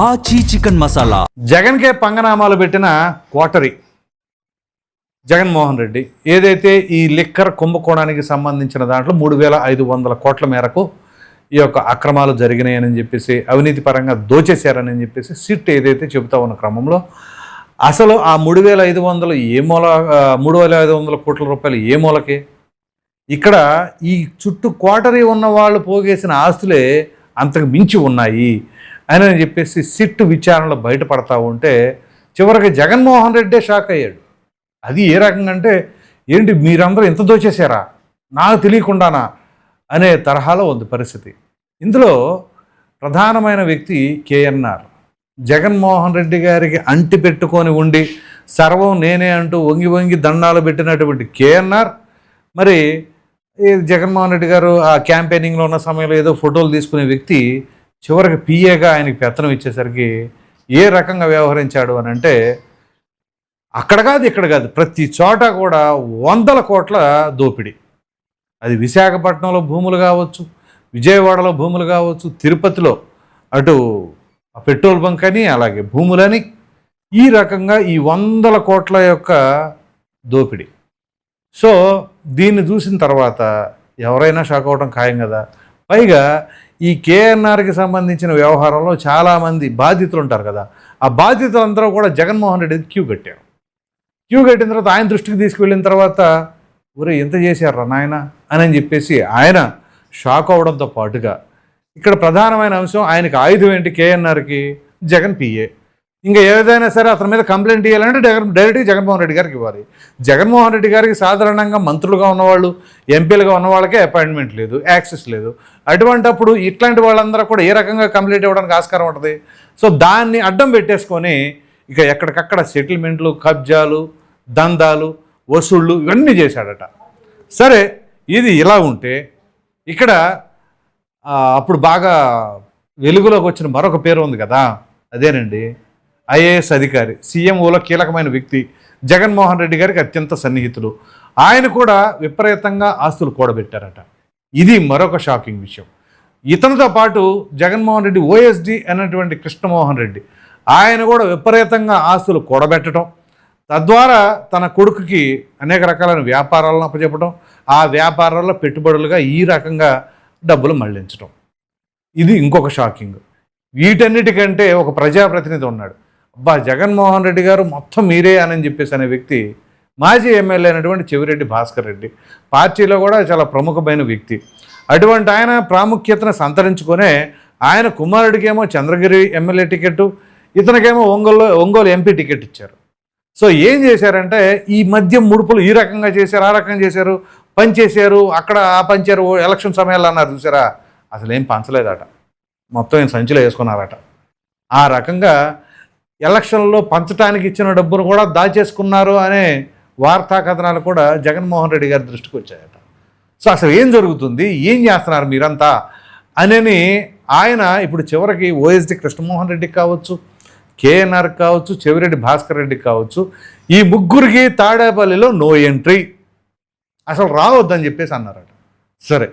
ఆచి చికెన్ మసాలా. జగన్కే పంగనామాలు పెట్టిన కోటరి జగన్మోహన్ రెడ్డి ఏదైతే ఈ లిక్కర్ కుంభకోణానికి సంబంధించిన దాంట్లో 3,500 కోట్ల మేరకు ఈ యొక్క అక్రమాలు జరిగినాయని చెప్పేసి, అవినీతి పరంగా దోచేశారని చెప్పేసి సిట్ ఏదైతే చెబుతా ఉన్న క్రమంలో అసలు ఆ 3,500 ఏ మూల 3,500 కోట్ల రూపాయలు ఏ మూలకి, ఇక్కడ ఈ చుట్టూ కోటరీ ఉన్న వాళ్ళు పోగేసిన ఆస్తులే అంతకు మించి ఉన్నాయి అని చెప్పేసి సిట్ విచారణలో బయటపడతా ఉంటే చివరికి జగన్మోహన్ రెడ్డే షాక్ అయ్యాడు. అది ఏ రకంగా అంటే, ఏంటి మీరందరూ ఎంత దోచేశారా, నాకు తెలియకుండానా అనే తరహాలో ఉంది పరిస్థితి. ఇందులో ప్రధానమైన వ్యక్తి కేఎన్ఆర్. జగన్మోహన్ రెడ్డి గారికి అంటి పెట్టుకొని ఉండి సర్వం నేనే అంటూ వంగి వంగి దండాలు పెట్టినటువంటి కేఎన్ఆర్ మరి జగన్మోహన్ రెడ్డి గారు ఆ క్యాంపెయినింగ్లో ఉన్న సమయంలో ఏదో ఫోటోలు తీసుకునే వ్యక్తి చివరికి పిఏగా ఆయనకి పెత్తనం ఇచ్చేసరికి ఏ రకంగా వ్యవహరించాడు అని అంటే, అక్కడ కాదు ఇక్కడ కాదు ప్రతి చోట కూడా 100 కోట్ల దోపిడీ. అది విశాఖపట్నంలో భూములు కావచ్చు, విజయవాడలో భూములు కావచ్చు, తిరుపతిలో అటు పెట్రోల్ బంక్ అని అలాగే భూములని, ఈ రకంగా ఈ 100 కోట్ల యొక్క దోపిడీ. సో దీన్ని చూసిన తర్వాత ఎవరైనా షాక్ అవ్వడం ఖాయం కదా. పైగా ఈ కేఎన్ఆర్కి సంబంధించిన వ్యవహారంలో చాలామంది బాధితులు ఉంటారు కదా, ఆ బాధితులందరూ కూడా జగన్మోహన్ రెడ్డి క్యూ కట్టారు. క్యూ కట్టిన తర్వాత ఆయన దృష్టికి తీసుకువెళ్ళిన తర్వాత ఒరే ఎంత చేశారా నాయన అని చెప్పేసి ఆయన షాక్ అవడంతో పాటుగా ఇక్కడ ప్రధానమైన అంశం ఆయనకి ఆయుధం ఏంటి, కేఎన్ఆర్కి జగన్ పిఏ. ఇంకా ఏదైనా సరే అతని మీద కంప్లైంట్ ఇవ్వాలంటే డైరెక్ట్గా జగన్మోహన్ రెడ్డి గారికి ఇవ్వాలి. జగన్మోహన్ రెడ్డి గారికి సాధారణంగా మంత్రులుగా ఉన్నవాళ్ళు, ఎంపీలుగా ఉన్న వాళ్ళకే అపాయింట్మెంట్ లేదు, యాక్సెస్ లేదు. అటువంటప్పుడు ఇట్లాంటి వాళ్ళందరూ కూడా ఏ రకంగా కంప్లైంట్ ఇవ్వడానికి ఆస్కారం ఉంటుంది. సో దాన్ని అడ్డం పెట్టేసుకొని ఇక ఎక్కడికక్కడ సెటిల్మెంట్లు, కబ్జాలు, దందాలు, వసూళ్ళు ఇవన్నీ చేశాడట. సరే ఇది ఇలా ఉంటే ఇక్కడ అప్పుడు బాగా వెలుగులోకి వచ్చిన మరొక పేరు ఉంది కదా, అదేనండి ఐఏఎస్ అధికారి, సీఎంఓలో కీలకమైన వ్యక్తి, జగన్మోహన్ రెడ్డి గారికి అత్యంత సన్నిహితులు. ఆయన కూడా విపరీతంగా ఆస్తులు కూడబెట్టారట. ఇది మరొక షాకింగ్ విషయం. ఇతనితో పాటు జగన్మోహన్ రెడ్డి ఓఎస్డి అన్నటువంటి కృష్ణమోహన్ రెడ్డి, ఆయన కూడా విపరీతంగా ఆస్తులు కూడబెట్టడం, తద్వారా తన కొడుకుకి అనేక రకాలైన వ్యాపారాలను అప్పచెప్పడం, ఆ వ్యాపారాల్లో పెట్టుబడులుగా ఈ రకంగా డబ్బులు మళ్లించడం. ఇది ఇంకొక షాకింగ్. వీటన్నిటికంటే ఒక ప్రజాప్రతినిధి ఉన్నాడు, అబ్బా జగన్మోహన్ రెడ్డి గారు మొత్తం మీరే అని చెప్పేసి అనే వ్యక్తి మాజీ ఎమ్మెల్యే అయినటువంటి చెవిరెడ్డి భాస్కర్ రెడ్డి, పార్టీలో కూడా చాలా ప్రముఖమైన వ్యక్తి. అటువంటి ఆయన ప్రాముఖ్యతను సంతరించుకునే ఆయన కుమారుడికేమో చంద్రగిరి ఎమ్మెల్యే టికెట్, ఇతనికేమో ఒంగోలు ఎంపీ టికెట్ ఇచ్చారు. సో ఏం చేశారంటే ఈ మధ్య ముడుపులు ఈ రకంగా చేశారు, ఆ రకంగా చేశారు, పంచేశారు, అక్కడ ఆ పంచారు, ఎలక్షన్ సమయాల్లో అన్నారు చూసారా, అసలు ఏం పంచలేదట, మొత్తం ఏం సంచిలో వేసుకున్నారట. ఆ రకంగా ఎలక్షన్లో పంచడానికి ఇచ్చిన డబ్బును కూడా దాచేసుకున్నారు అనే వార్తా కథనాలు కూడా జగన్మోహన్ రెడ్డి గారి దృష్టికి వచ్చాయట. సో అసలు ఏం జరుగుతుంది, ఏం చేస్తున్నారు మీరంతా అని ఆయన ఇప్పుడు చివరికి ఓఎస్డి కృష్ణమోహన్ రెడ్డికి కావచ్చు, కేఎన్ఆర్ కావచ్చు, చెవిరెడ్డి భాస్కర్ రెడ్డికి కావచ్చు, ఈ ముగ్గురికి తాడేపల్లిలో నో ఎంట్రీ, అసలు రావద్దని చెప్పేసి అన్నారట. సరే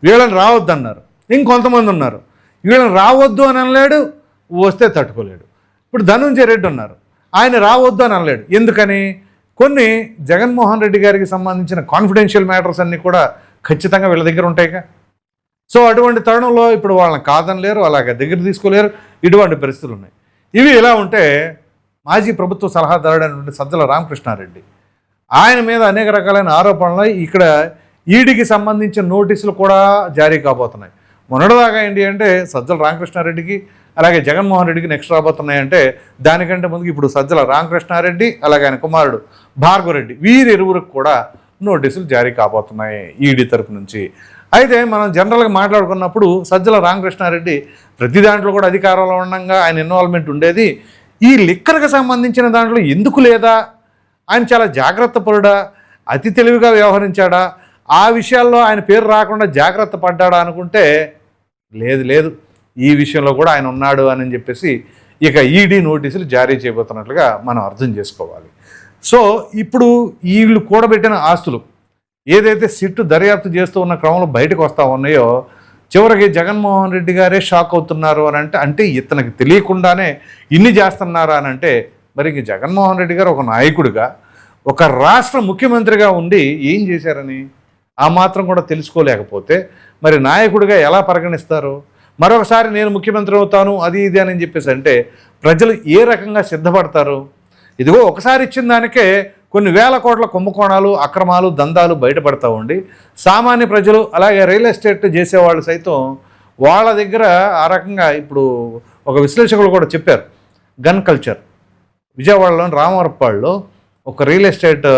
వీళ్ళని రావద్దన్నారు, ఇంకొంతమంది ఉన్నారు వీళ్ళని రావద్దు అని అనలేడు, వస్తే తట్టుకోలేడు. ఇప్పుడు ధనుంజయ రెడ్డి ఉన్నారు, ఆయన రావద్దు అని అనలేడు. ఎందుకని, కొన్ని జగన్మోహన్ రెడ్డి గారికి సంబంధించిన కాన్ఫిడెన్షియల్ మ్యాటర్స్ అన్నీ కూడా ఖచ్చితంగా వీళ్ళ దగ్గర ఉంటాయిగా. సో అటువంటి తరుణంలో ఇప్పుడు వాళ్ళని కాదనలేరు, అలాగే దగ్గర తీసుకోలేరు, ఇటువంటి పరిస్థితులు ఉన్నాయి. ఇవి ఇలా ఉంటే మాజీ ప్రభుత్వ సలహాదారుడు అయినటువంటి సజ్జల రామకృష్ణారెడ్డి, ఆయన మీద అనేక రకాలైన ఆరోపణలు, ఇక్కడ ఈడీకి సంబంధించిన నోటీసులు కూడా జారీ కాబోతున్నాయి. మొన్నటిదాకా ఏంటి అంటే సజ్జల రామకృష్ణారెడ్డికి అలాగే జగన్మోహన్ రెడ్డికి నెక్స్ట్ రాబోతున్నాయంటే, దానికంటే ముందుకు ఇప్పుడు సజ్జల రామకృష్ణారెడ్డి అలాగే ఆయన కుమారుడు భార్గవరెడ్డి వీరిరువురికి కూడా నోటీసులు జారీ కాబోతున్నాయి ఈడీ తరపు నుంచి. అయితే మనం జనరల్గా మాట్లాడుకున్నప్పుడు సజ్జల రామకృష్ణారెడ్డి ప్రతి దాంట్లో కూడా అధికారంలో ఉండగా ఆయన ఇన్వాల్వ్మెంట్ ఉండేది. ఈ లిక్కర్కి సంబంధించిన దాంట్లో ఎందుకు లేదా, ఆయన చాలా జాగ్రత్త పరుడా, అతి తెలివిగా వ్యవహరించాడా, ఆ విషయాల్లో ఆయన పేరు రాకుండా జాగ్రత్త పడ్డాడా అనుకుంటే లేదు, ఈ విషయంలో కూడా ఆయన ఉన్నాడు అని చెప్పేసి ఇక ఈడీ నోటీసులు జారీ చేయబోతున్నట్లుగా మనం అర్థం చేసుకోవాలి. సో ఇప్పుడు వీళ్ళు కూడబెట్టిన ఆస్తులు ఏదైతే సిట్టు దర్యాప్తు చేస్తూ ఉన్న క్రమంలో బయటకు వస్తూ ఉన్నాయో, చివరికి జగన్మోహన్ రెడ్డి గారే షాక్ అవుతున్నారు అని అంటే ఇతనికి తెలియకుండానే ఇన్ని చేస్తున్నారా అని అంటే మరి ఇంక జగన్మోహన్ రెడ్డి గారు ఒక నాయకుడిగా ఒక రాష్ట్ర ముఖ్యమంత్రిగా ఉండి ఏం చేశారని ఆ మాత్రం కూడా తెలుసుకోలేకపోతే మరి నాయకుడిగా ఎలా పరిగణిస్తారు? మరొకసారి నేను ముఖ్యమంత్రి అవుతాను అది ఇది అని చెప్పేసి అంటే ప్రజలు ఏ రకంగా సిద్ధపడతారు? ఇదిగో ఒకసారి ఇచ్చిన దానికే కొన్ని వేల కోట్ల కుంభకోణాలు, అక్రమాలు, దందాలు బయటపడతా ఉండి సామాన్య ప్రజలు అలాగే రియల్ ఎస్టేట్ చేసేవాళ్ళు సైతం వాళ్ళ దగ్గర ఆ రకంగా ఇప్పుడు ఒక విశ్లేషకులు కూడా చెప్పారు. గన్ కల్చర్ విజయవాడలోని రామవరపాడులో ఒక రియల్ ఎస్టేట్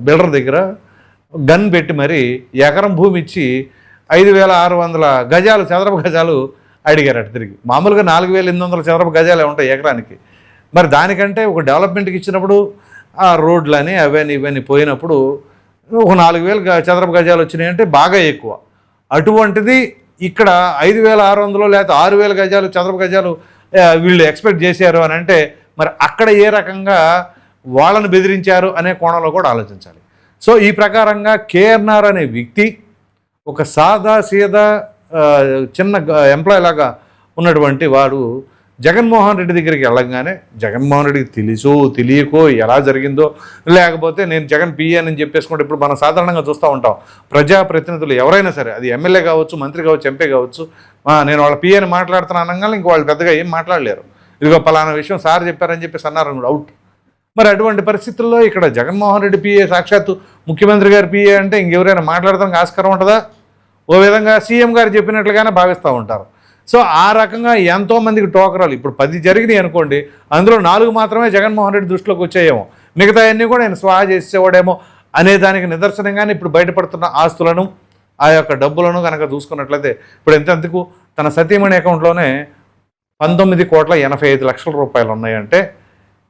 బిల్డర్ దగ్గర గన్ పెట్టి మరి ఎకరం భూమి ఇచ్చి 5,600 గజాలు చదరపు గజాలు అడిగారట తిరిగి. మామూలుగా 4,800 చదరపు గజాలే ఉంటాయి ఎకరానికి. మరి దానికంటే ఒక డెవలప్మెంట్కి ఇచ్చినప్పుడు ఆ రోడ్లని అవన్నీ ఇవన్నీ పోయినప్పుడు ఒక 4,000 చదరపు గజాలు వచ్చినాయి అంటే బాగా ఎక్కువ. అటువంటిది ఇక్కడ 5,600 లేకపోతే 6,000 గజాలు చదరపు గజాలు వీళ్ళు ఎక్స్పెక్ట్ చేశారు అని అంటే మరి అక్కడ ఏ రకంగా వాళ్ళని బెదిరించారు అనే కోణంలో కూడా ఆలోచించాలి. సో ఈ ప్రకారంగా కేఎన్ఆర్ అనే వ్యక్తి ఒక సాదా సీదా చిన్న ఎంప్లాయ్ లాగా ఉన్నటువంటి వాడు జగన్మోహన్ రెడ్డి దగ్గరికి వెళ్ళగానే జగన్మోహన్ రెడ్డికి తెలుసో తెలియకో ఎలా జరిగిందో లేకపోతే నేను జగన్ పిఏ అని చెప్పేసుకుంటే ఇప్పుడు మనం సాధారణంగా చూస్తూ ఉంటాం ప్రజాప్రతినిధులు ఎవరైనా సరే అది ఎమ్మెల్యే కావచ్చు, మంత్రి కావచ్చు, ఎంపీ కావచ్చు, నేను వాళ్ళ పిఏని మాట్లాడుతున్నాను అనగానే ఇంక వాళ్ళు పెద్దగా ఏం మాట్లాడలేరు. ఇదిగో పలానా విషయం సార్ చెప్పారని చెప్పేసి అన్నారు అవుట్. మరి అటువంటి పరిస్థితుల్లో ఇక్కడ జగన్మోహన్ రెడ్డి పిఏ సాక్షాత్తు ముఖ్యమంత్రి గారి పిఏ అంటే ఇంకెవరైనా మాట్లాడడానికి ఆస్కారం ఉంటుందా? ఓ విధంగా సీఎం గారు చెప్పినట్లుగానే భావిస్తూ ఉంటారు. సో ఆ రకంగా ఎంతోమందికి టోకరాలు ఇప్పుడు 10 జరిగినాయి అనుకోండి, అందులో 4 మాత్రమే జగన్మోహన్ రెడ్డి దృష్టిలోకి వచ్చాయేమో, మిగతా అన్నీ కూడా ఆయన స్వాహా చేసేవాడేమో అనే దానికి నిదర్శనంగానే ఇప్పుడు బయటపడుతున్న ఆస్తులను ఆ యొక్క డబ్బులను కనుక చూసుకున్నట్లయితే ఇప్పుడు ఎంతెందుకు తన సతీమణి అకౌంట్లోనే 19,85,00,000 రూపాయలు ఉన్నాయంటే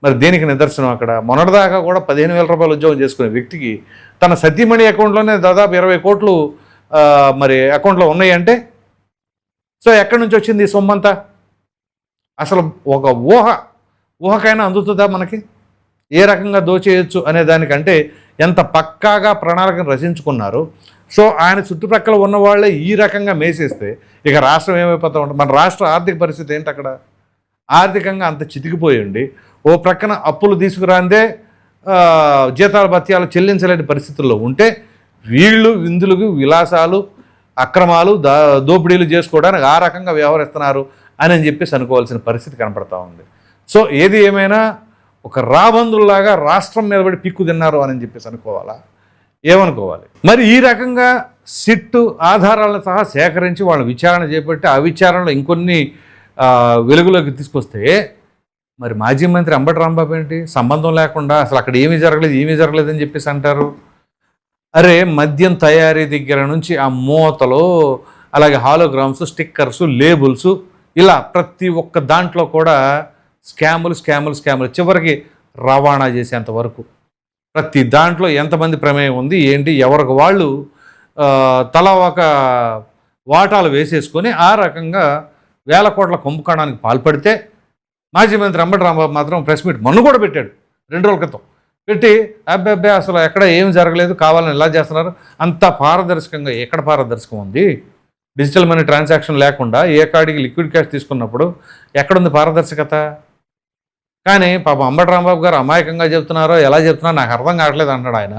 మరి దేనికి నిదర్శనం? అక్కడ మొన్నటిదాకా కూడా 15,000 రూపాయలు ఉద్యోగం చేసుకునే వ్యక్తికి తన సతీమణి అకౌంట్లోనే దాదాపు 20 కోట్లు మరి అకౌంట్లో ఉన్నాయంటే సో ఎక్కడి నుంచి వచ్చింది ఈ సొమ్మంతా? అసలు ఒక ఊహకైనా అందుతుందా మనకి? ఏ రకంగా దోచేయచ్చు అనే దానికంటే ఎంత పక్కాగా ప్రణాళికను రచించుకున్నారు. సో ఆయన చుట్టుప్రక్కల ఉన్న వాళ్ళే ఈ రకంగా మేసేస్తే ఇక రాష్ట్రం ఏమైపోతూ ఉంటుంది? మన రాష్ట్ర ఆర్థిక పరిస్థితి ఏంటి? అక్కడ ఆర్థికంగా అంత చితికిపోయి ఉండి ఓ ప్రక్కన అప్పులు తీసుకురాందే జీతాలు భత్యాలు చెల్లించలేని పరిస్థితుల్లో ఉంటే వీళ్ళు విందులకు విలాసాలు అక్రమాలు దోపిడీలు చేసుకోవడానికి ఆ రకంగా వ్యవహరిస్తున్నారు అని చెప్పేసి అనుకోవాల్సిన పరిస్థితి కనపడతా ఉంది. సో ఏది ఏమైనా ఒక రాబందుల్లాగా రాష్ట్రం మీద పడి పిక్కు తిన్నారు అని చెప్పేసి అనుకోవాలా? ఏమనుకోవాలి? మరి ఈ రకంగా సిట్టు ఆధారాలను సహా సేకరించి వాళ్ళ విచారణ చేపట్టి ఆ విచారణలో ఇంకొన్ని వెలుగులోకి తీసుకొస్తే మరి మాజీ మంత్రి అంబటి రాంబాబు ఏంటి సంబంధం లేకుండా అసలు అక్కడ ఏమీ జరగలేదు అని చెప్పేసి అంటారు. అరే మద్యం తయారీ దగ్గర నుంచి ఆ మూతలు అలాగే హాలోగ్రామ్స్, స్టిక్కర్స్, లేబుల్స్ ఇలా ప్రతి ఒక్క దాంట్లో కూడా స్కాములు చివరికి రవాణా చేసేంత వరకు ప్రతి దాంట్లో ఎంతమంది ప్రమేయం ఉంది ఏంటి ఎవరికి వాళ్ళు తలా ఒక వాటాలు వేసేసుకొని ఆ రకంగా వేల కోట్ల కుంభకోణానికి పాల్పడితే మాజీ మంత్రి అంబటి రాంబాబు మాత్రం ప్రెస్ మీట్ మొన్న కూడా పెట్టాడు 2 రోజుల క్రితం పెట్టి అబ్బాయి అసలు ఎక్కడ ఏం జరగలేదు కావాలని ఎలా చేస్తున్నారు అంత పారదర్శకంగా. ఎక్కడ పారదర్శకం ఉంది? డిజిటల్ మనీ ట్రాన్సాక్షన్ లేకుండా ఏ కాడికి లిక్విడ్ క్యాష్ తీసుకున్నప్పుడు ఎక్కడుంది పారదర్శకత? కానీ పాపం అంబటి రాంబాబు గారు అమాయకంగా చెప్తున్నారో ఎలా చెప్తున్నారో నాకు అర్థం కావట్లేదు అంటాడు ఆయన.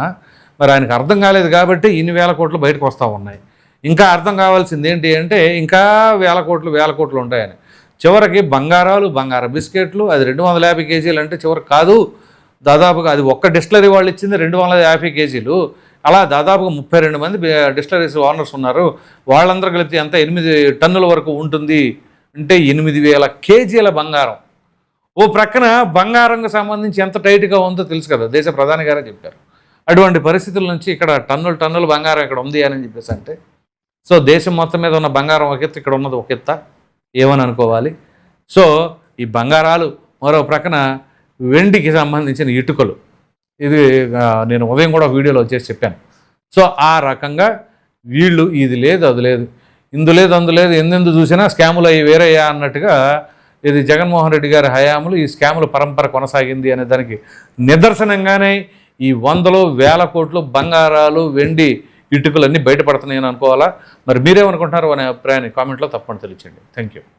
మరి ఆయనకు అర్థం కాలేదు కాబట్టి ఇన్ని వేల కోట్లు బయటకు వస్తూ ఉన్నాయి. ఇంకా అర్థం కావాల్సింది ఏంటి అంటే ఇంకా వేల కోట్లు ఉంటాయని. చివరికి బంగారు బిస్కెట్లు అది 250 కేజీలు అంటే చివరికి కాదు దాదాపుగా అది ఒక్క డిస్టిలరీ వాళ్ళు ఇచ్చింది 250 కేజీలు. అలా దాదాపుగా 32 మంది డిస్టిలరీస్ ఓనర్స్ ఉన్నారు. వాళ్ళందరూ కలిపితే ఎంత 8 టన్నుల వరకు ఉంటుంది అంటే 8,000 కేజీల బంగారం. ఓ ప్రక్కన బంగారంకు సంబంధించి ఎంత టైట్గా ఉందో తెలుసు కదా, దేశ ప్రధాని గారే చెప్పారు. అటువంటి పరిస్థితుల నుంచి ఇక్కడ టన్నుల బంగారం ఇక్కడ ఉంది అని చెప్పేసి అంటే సో దేశం మొత్తం మీద ఉన్న బంగారం ఒక ఎత్తు, ఇక్కడ ఉన్నది ఒక ఎత్త ఏమని అనుకోవాలి? సో ఈ బంగారాలు మరో ప్రక్కన వెండికి సంబంధించిన ఇటుకలు ఇది నేను ఉదయం కూడా వీడియోలో వచ్చేసి చెప్పాను. సో ఆ రకంగా వీళ్ళు ఇది లేదు అది లేదు ఇందు లేదు అందు లేదు ఎందెందు చూసినా స్కాములు అవి వేరయ్యా అన్నట్టుగా ఇది జగన్మోహన్ రెడ్డి గారి హయాములు ఈ స్కాముల పరంపర కొనసాగింది అనే దానికి నిదర్శనంగానే ఈ 100,000 కోట్లు బంగారాలు వెండి ఇటుకలన్నీ బయటపడుతున్నాయని అనుకోవాలా? మరి మీరేమనుకుంటున్నారు అనే అభిప్రాయాన్ని కామెంట్లో తప్పకుండా తెలియచేయండి. Thank you.